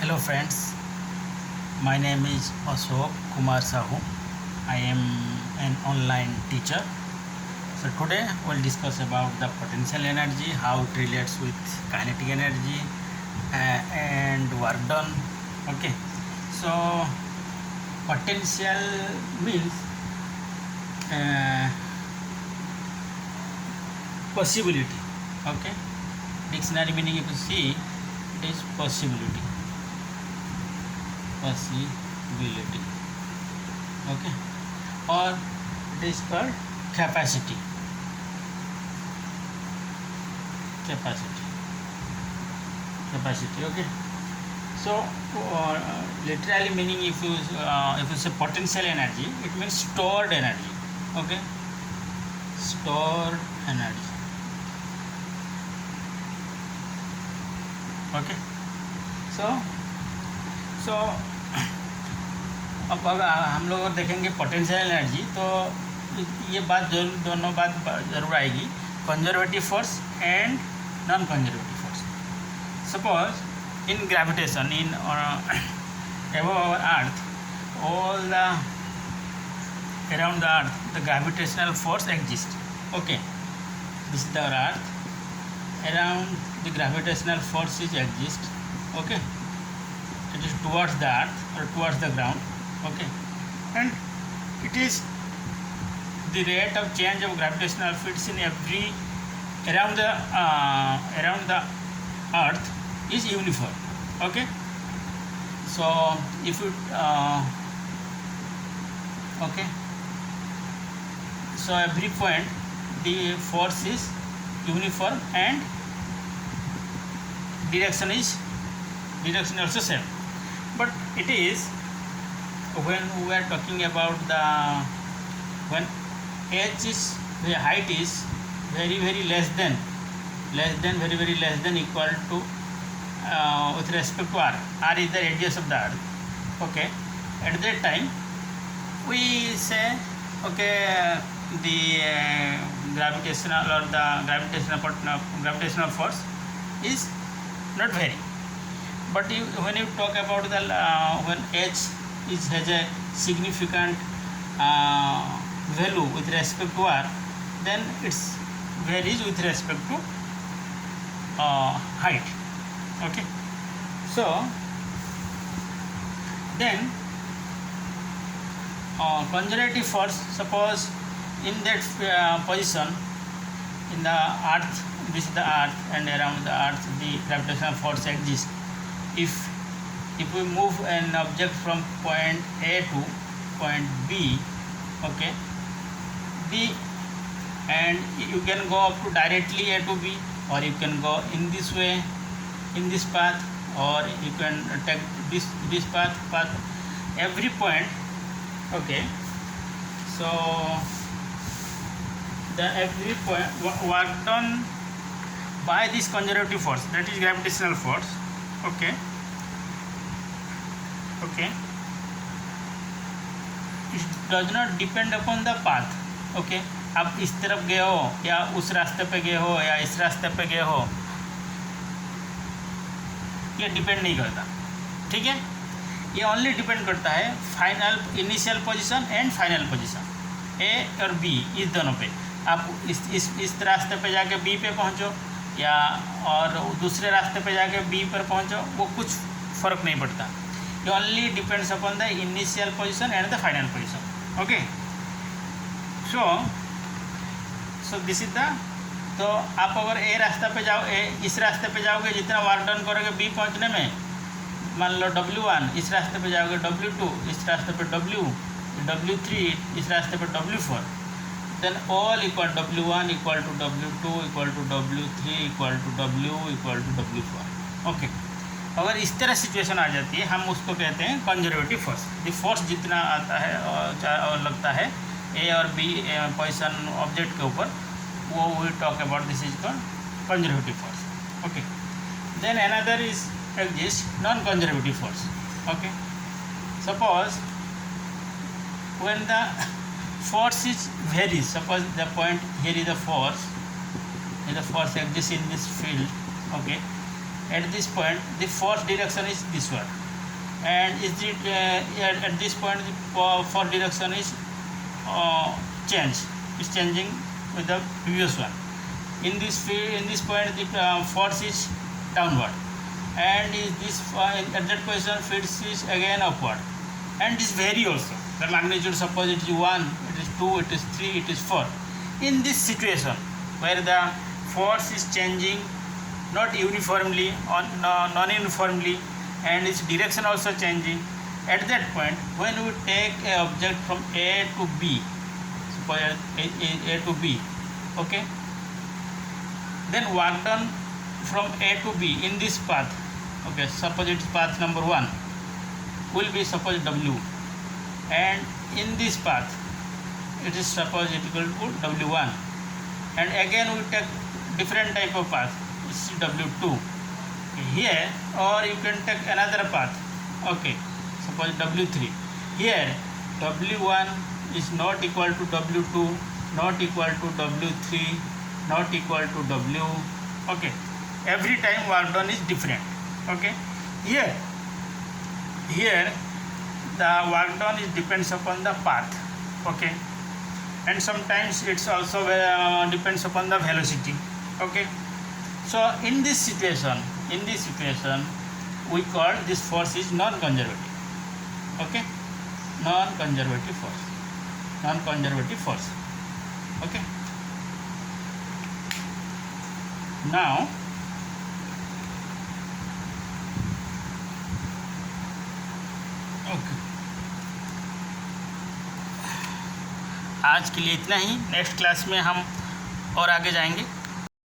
Hello friends, my name is Ashok Kumar Sahu. I am an online teacher. So today we'll discuss about the potential energy, how it relates with kinetic energy and work done. Okay, so potential means uh, possibility. Okay, dictionary meaning if you see it is possibility. Okay, or it is called capacity. Okay, so literally meaning if you say potential energy, it means stored energy. Okay, stored energy. Okay, so अब अगर हम लोग देखेंगे potential energy तो ये बात जरूर दोनों बात जरूर आएगी, conservative force and non conservative force. Suppose in gravitation in above our earth, all the around the earth the gravitational force exists. Okay, this is our earth, around the gravitational forces exist. Okay, it is towards the earth or towards the ground. Okay, and it is the rate of change of gravitational fields in every around the earth is uniform. Okay, so if you okay, so every point the force is uniform and direction also same. But it is when we are talking about when h is the height is very less than equal to with respect to r is the radius of the earth. Okay, at that time we say okay, the gravitational force is not very. But when you talk about the when h has a significant value with respect to r, then it varies with respect to height. Okay, so then conservative force, suppose in that position in the earth, this is the earth and around the earth the gravitational force exists. If we move an object from point A to point B, okay, and you can go up to directly A to B, or you can go in this way, in this path, or you can take this path. Every point. Okay, so the every point work done by this conservative force, that is gravitational force. Okay, it does not depend upon the path. Okay, आप इस तरफ गए हो या उस रास्ते पे गए हो या इस रास्ते पे गए हो, ये डिपेंड नहीं करता. ठीक है, ये ओनली डिपेंड करता है final initial position and final position, A और बी, इस दोनों पे. आप इस रास्ते पे जाके बी पे पहुंचो या और दूसरे रास्ते पे जाके बी पर पहुंचो, वो कुछ फ़र्क नहीं पड़ता. ये only depends upon the initial position and the final position. Okay, so this is the. तो आप अगर ए रास्ते पे जाओ, इस रास्ते पे जाओगे, जितना वर्क डन करोगे बी पहुंचने में, मान लो W1, इस रास्ते पे जाओगे W2, इस रास्ते पे W3, इस रास्ते पे W4, then all equal W1 equal to W2 equal to W3 equal to W equal to W4. Okay, अगर इस तरह सिचुएशन आ जाती है, हम उसको कहते हैं कंजर्वेटिव फोर्स. द फोर्स जितना आता है और लगता है ए और बी पोजिशन ऑब्जेक्ट के ऊपर, वो we talk about this is called conservative force. Okay, then another is exist non-conservative force. Okay, suppose when the force is varies, suppose the point here is the force exists in this field. Okay, at this point the force direction is this one, and is it at this point the force direction is changing with the previous one. In this point the force is downward, and is this at that position force is again upward, and this vary also. The magnitude, suppose it is 1, it is 2, it is 3, it is 4. In this situation where the force is changing not uniformly or non-uniformly, and its direction also changing, at that point when we take a object from A to B, suppose A to B, okay, then work done from A to B in this path, okay, suppose it is path number 1, will be suppose W, and in this path it is suppose it equal to W1, and again we take different type of path, it's W2 here, or you can take another path, okay, suppose W3. Here W1 is not equal to W2, not equal to W3, not equal to W, okay, every time work done is different, okay. Here the work done is depends upon the path, okay, and sometimes it's also depends upon the velocity, okay. So in this situation we call this force is non-conservative, okay, non-conservative force, okay. Now okay, आज के लिए इतना ही। Next class में हम और आगे जाएंगे।